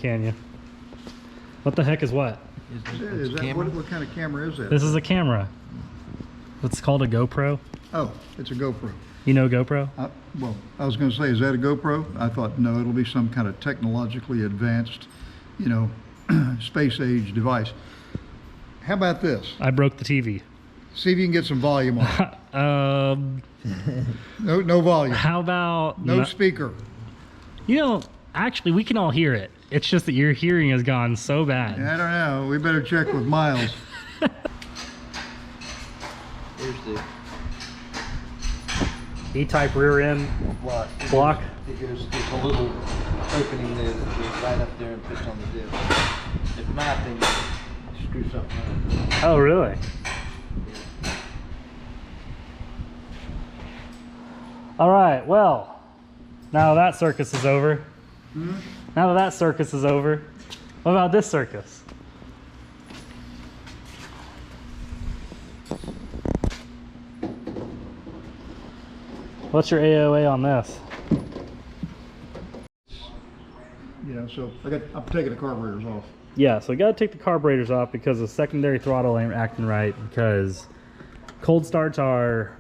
can you? What the heck is what? Is that what kind of camera is that? This is a camera. It's called a GoPro. Oh, it's a GoPro. You know GoPro? Well, I was going to say, is that a GoPro? I thought, no, it'll be some kind of technologically advanced, you know, space age device. How about this? I broke the TV. See if you can get some volume on it. No volume. How about... No speaker. You know, actually, we can all hear it. It's just that your hearing has gone so bad. I don't know. We better check with Miles. Here's the E-type rear end block. There's a little opening there that goes right up there and fits on the disc. If not, then you screw something up. Oh, really? All right, well, now that circus is over. Now that circus is over, what about this circus? What's your AOA on this? Yeah, so I'm taking the carburetors off. Yeah, so we gotta take the carburetors off because the secondary throttle ain't acting right, because cold starts are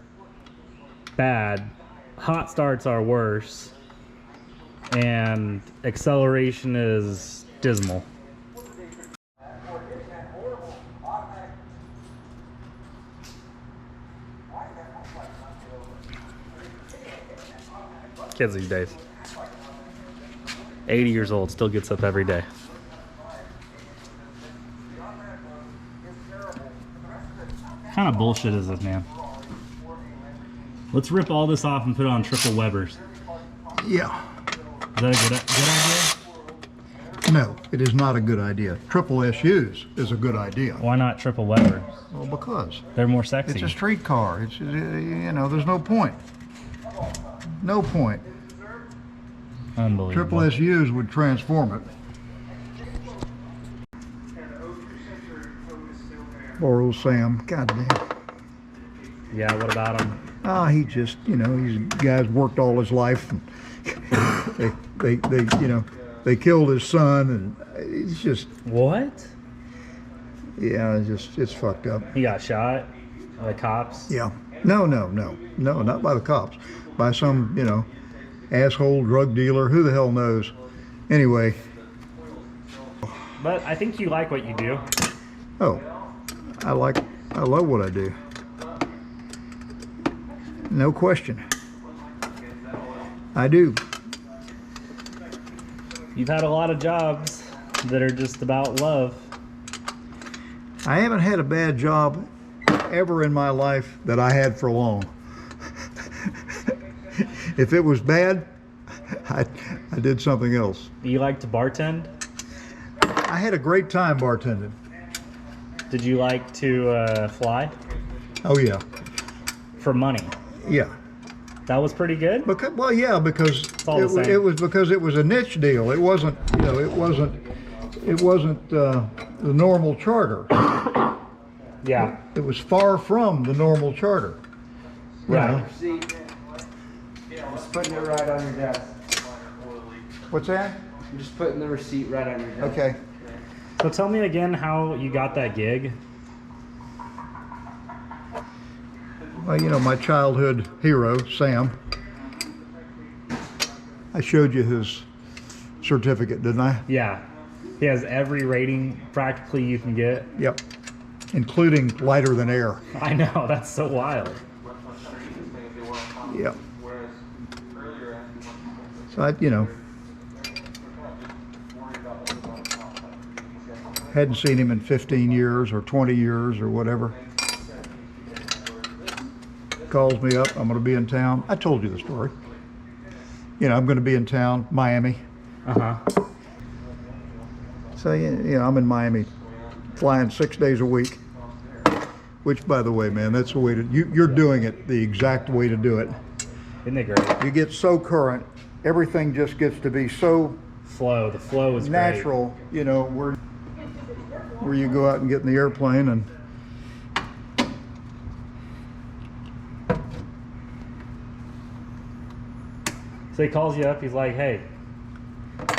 bad, hot starts are worse, and acceleration is dismal. Kids these days. 80 years old, still gets up every day. What kind of bullshit is this, man? Let's rip all this off and put it on triple Webers. Yeah. Is that a good idea? No, it is not a good idea. Triple SUs is a good idea. Why not triple Webers? Well, because They're more sexy. it's a street car. It's, you know, there's no point. No point. Unbelievable. Triple SUs would transform it. Poor old Sam. God damn. Yeah, what about him? Ah, he just, you know, he's guy's worked all his life. And you know, they killed his son, and it's just. What? Yeah, it's fucked up. He got shot by the cops? Yeah. No, not by the cops. By some, you know, asshole drug dealer. Who the hell knows? Anyway. But I think you like what you do. Oh, I love what I do. No question. I do. You've had a lot of jobs that are just about love. I haven't had a bad job ever in my life that I had for long. If it was bad, I did something else. You like to bartend? I had a great time bartending. Did you like to fly? Oh yeah. For money? Yeah. That was pretty good? Because, well, yeah, because it was because it was a niche deal. It wasn't, you know, it wasn't the normal charter. Yeah. It was far from the normal charter. Right. Just putting it right on your desk. What's that? I'm just putting the receipt right on your desk. Okay. So tell me again how you got that gig. Well, you know, my childhood hero, Sam. I showed you his certificate, didn't I? Yeah. He has every rating practically you can get. Yep. Including lighter than air. I know, that's so wild. Yep. So I, you know, hadn't seen him in 15 years or 20 years or whatever. Calls me up, I'm going to be in town. I told you the story. You know, I'm going to be in town, Miami. Uh-huh. So, you know, I'm in Miami, flying 6 days a week. Which, by the way, man, that's the way to, you're doing it the exact way to do it. Isn't it great? You get so current, everything just gets to be so The flow is natural, great. you know, where you go out and get in the airplane and So he calls you up, he's like, hey,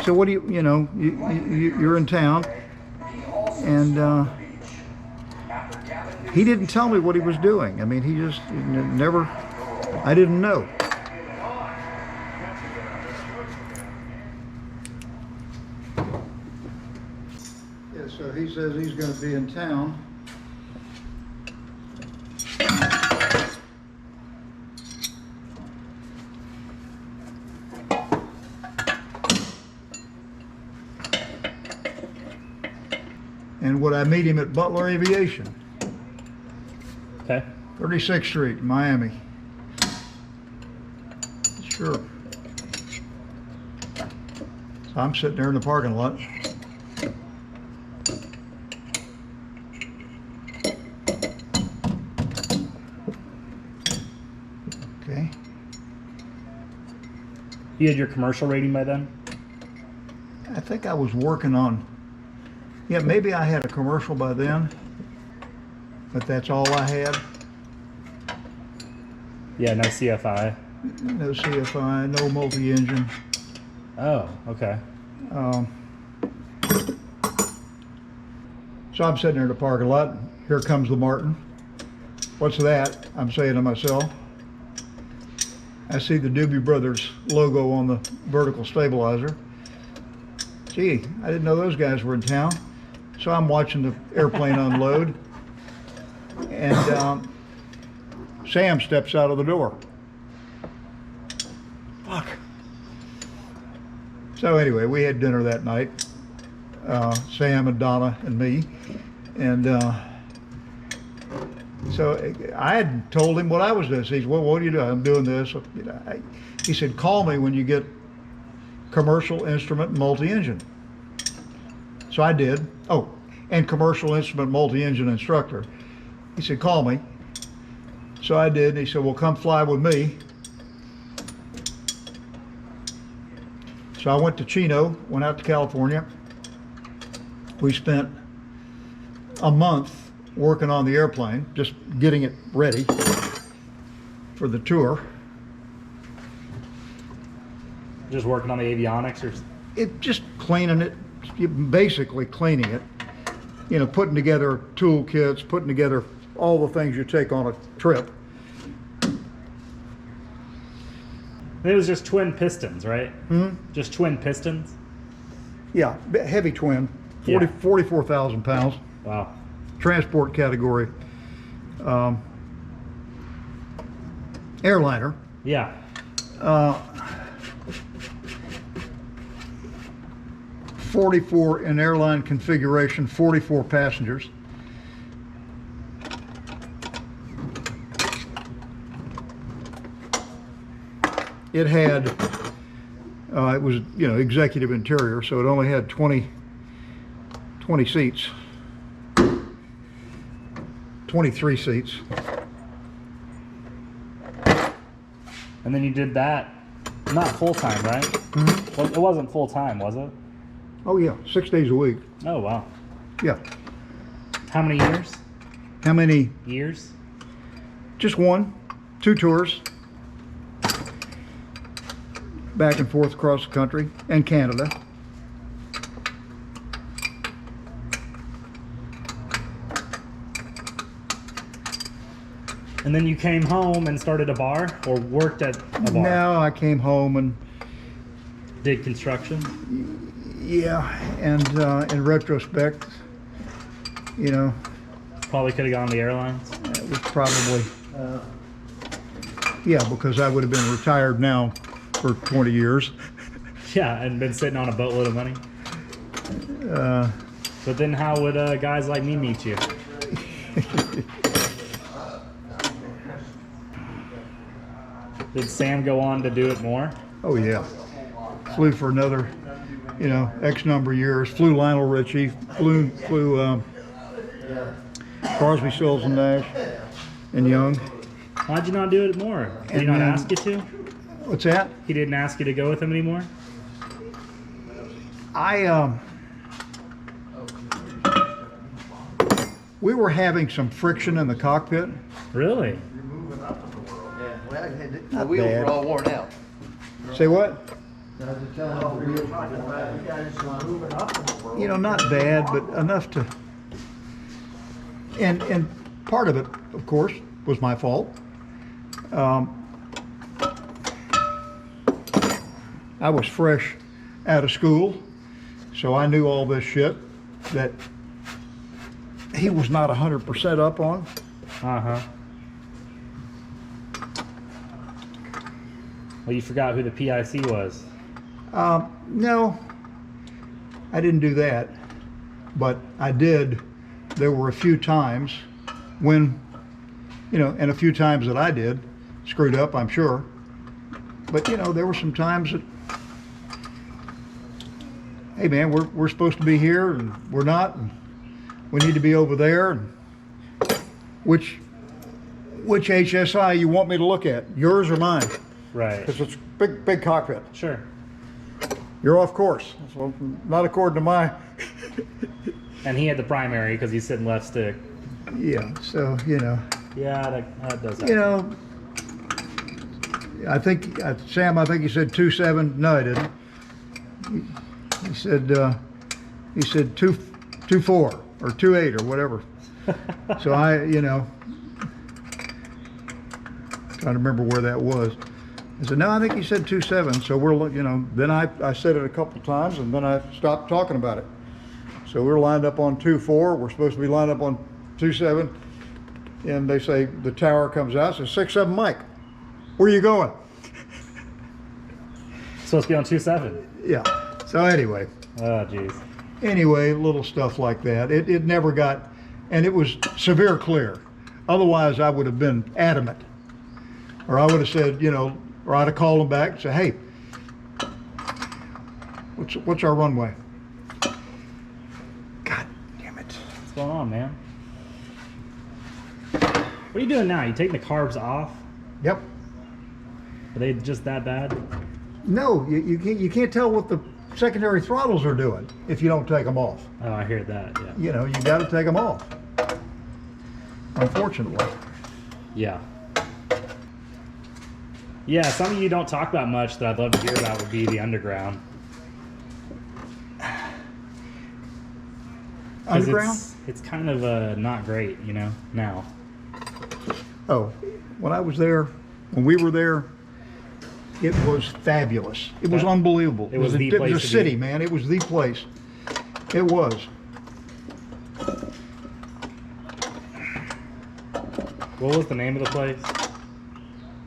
So what do you know, you're in town, and he didn't tell me what he was doing. I mean, he just never, I didn't know. Yeah, so he says he's going to be in town. And would I meet him at Butler Aviation? Okay. 36th Street, Miami. Sure. So I'm sitting there in the parking lot. Okay. You had your commercial rating by then? I think I was working on, yeah, maybe I had a commercial by then, but that's all I had. Yeah, no CFI. No CFI, no multi-engine. Oh, okay. So I'm sitting there in the parking lot. Here comes the Martin. What's that? I'm saying to myself. I see the Doobie Brothers logo on the vertical stabilizer. Gee, I didn't know those guys were in town. So I'm watching the airplane unload, and Sam steps out of the door. Fuck. So anyway, we had dinner that night, Sam and Donna and me, and so I had told him what I was doing. He said, well, what are you doing? I'm doing this. You know, he said, call me when you get commercial instrument multi-engine. So I did. Oh, and commercial instrument multi-engine instructor. He said, call me. So I did, and he said, well, come fly with me. So I went to Chino, went out to California. We spent a month working on the airplane, just getting it ready for the tour. Just working on the avionics, or? Just cleaning it, basically cleaning it. You know, putting together tool kits, putting together all the things you take on a trip. It was just twin pistons, right? Just twin pistons? Yeah, heavy twin, 44,000 pounds. Wow. Transport category. Airliner. Yeah. 44 in airline configuration, 44 passengers. It had, it was, you know, executive interior, so it only had 20 seats, 23 seats. And then you did that, not full-time, right? Mm-hmm. Well, it wasn't full-time, was it? Oh yeah, 6 days a week. Oh, wow. Yeah. How many years? How many? Years? Just one, 2 tours. Back and forth across the country and Canada. And then you came home and started a bar, or worked at a bar? Now I came home and Did construction? yeah, and in retrospect, you know, Probably could have gone to the airlines. it was probably, yeah, because I would have been retired now for 20 years. Yeah, and been sitting on a boatload of money. But then how would guys like me meet you? Did Sam go on to do it more? Oh yeah, flew for another, you know, X number of years. Flew Lionel Richie, flew Crosby, Stills and Nash, and Young. Why'd you not do it more? Did he And not then- ask you to? What's that? He didn't ask you to go with him anymore? We were having some friction in the cockpit. Really? Yeah, well, the Not wheels bad. were all worn out. Say what? You know, not bad, but enough to. And part of it, of course, was my fault. I was fresh out of school, so I knew all this shit that he was not 100% up on. Uh-huh. Well, you forgot who the PIC was. No, I didn't do that, but I did. There were a few times when, you know, and a few times that I did, screwed up, I'm sure. But, you know, there were some times that, hey man, we're supposed to be here and we're not, and we need to be over there. And which HSI you want me to look at, yours or mine? Right. Because it's big cockpit. Sure. You're off course. So not according to my. And he had the primary because he's sitting left stick. Yeah. So you know. Yeah, that does happen. You know. I think Sam. I think he said 2.7. No, I didn't. He said 2.4 or 2.8 or whatever. So I, you know, trying to remember where that was. I said, no, I think he said 2.7. So we're, you know, then I said it a couple times and then I stopped talking about it. So we're lined up on 2.4. We're supposed to be lined up on 2.7. And they say, the tower comes out, says 6.7 Mike. Where are you going? Supposed to be on 2.7. Yeah. So anyway. Oh, jeez. Anyway, little stuff like that. It never got, and it was severe clear. Otherwise, I would have been adamant. Or I would have said, you know, or I'd have called them back and said, hey, what's our runway? God damn it. What's going on, man? What are you doing now? You taking the carbs off? Yep. Are they just that bad? No, you can't tell what the secondary throttles are doing if you don't take them off. Oh, I hear that, yeah. You know, you got to take them off. Unfortunately. Yeah. Yeah, something you don't talk about much that I'd love to hear about would be the underground. 'Cause Underground? It's kind of not great, you know, now. Oh, when I was there, when we were there, it was fabulous. It was unbelievable. It was the it place was a to city, be. man. It was the place. It was. What was the name of the place?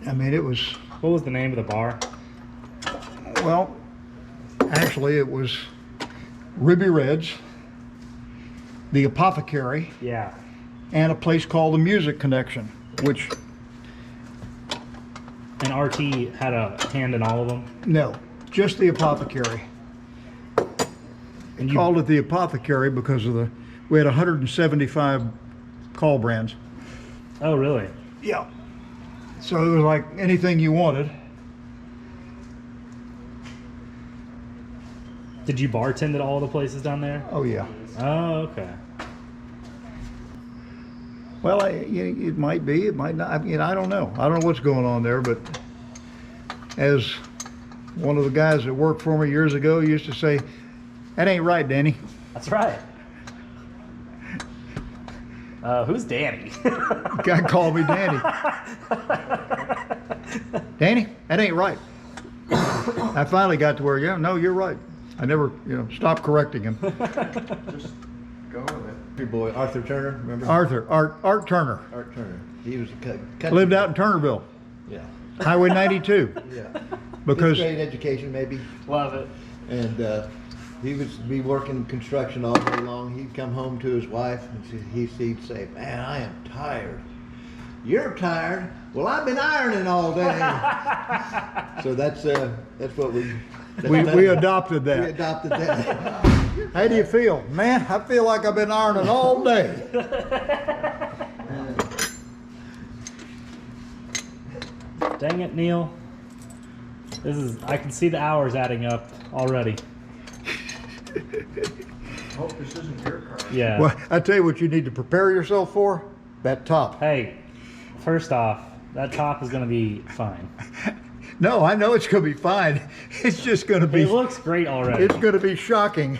I mean, it was, What was the name of the bar? well, actually, it was Ruby Red's, the Apothecary, Yeah. and a place called the Music Connection, which, And RT had a hand in all of them? no, just the Apothecary. And Called it the Apothecary because of we had 175 call brands. Oh, really? Yeah. So it was like anything you wanted. Did you bartend at all the places down there? Oh yeah. Oh, okay. Well, it might be, it might not. I mean, I don't know. I don't know what's going on there, but as one of the guys that worked for me years ago used to say, that ain't right, Danny. That's right. Who's Danny? Guy called me Danny. Danny, that ain't right. I finally got to where, yeah, no, you're right. I never, stopped correcting him. Just go with it. Your boy, Arthur Turner, remember? Art Turner. Art Turner. He was a cut. Lived out in Turnerville, Yeah. Highway 92. Yeah. Because Fifth grade education, maybe. Love it. And he would be working construction all day long. He'd come home to his wife and he'd say, man, I am tired. You're tired? Well, I've been ironing all day. So that's what we adopted that. we adopted that. How do you feel? Man, I feel like I've been ironing all day. Dang it, Neil. I can see the hours adding up already. Hope this isn't your car. Yeah. Well, I tell you what you need to prepare yourself for, that top. Hey, first off, that top is going to be fine. No, I know it's going to be fine. It's just going to be. It looks great already. It's going to be shocking.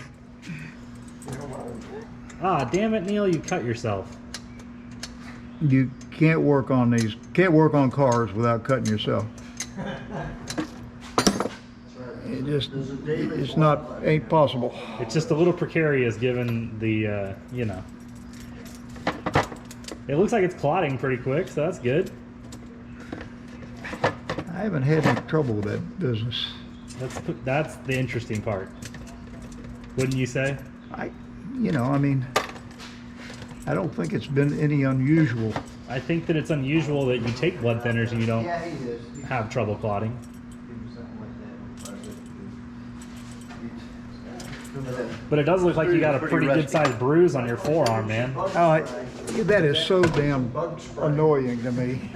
Ah, damn it, Neil, you cut yourself. You can't work on these. Can't work on cars without cutting yourself. It just. It's not. Ain't possible. It's just a little precarious given the, you know. It looks like it's clotting pretty quick, so that's good. I haven't had any trouble with that business. That's the interesting part. Wouldn't you say? I mean, I don't think it's been any unusual. I think that it's unusual that you take blood thinners and you don't Yeah, he is. have trouble clotting. But it does look like you got a pretty good sized bruise on your forearm, man. Oh, that is so damn annoying to me.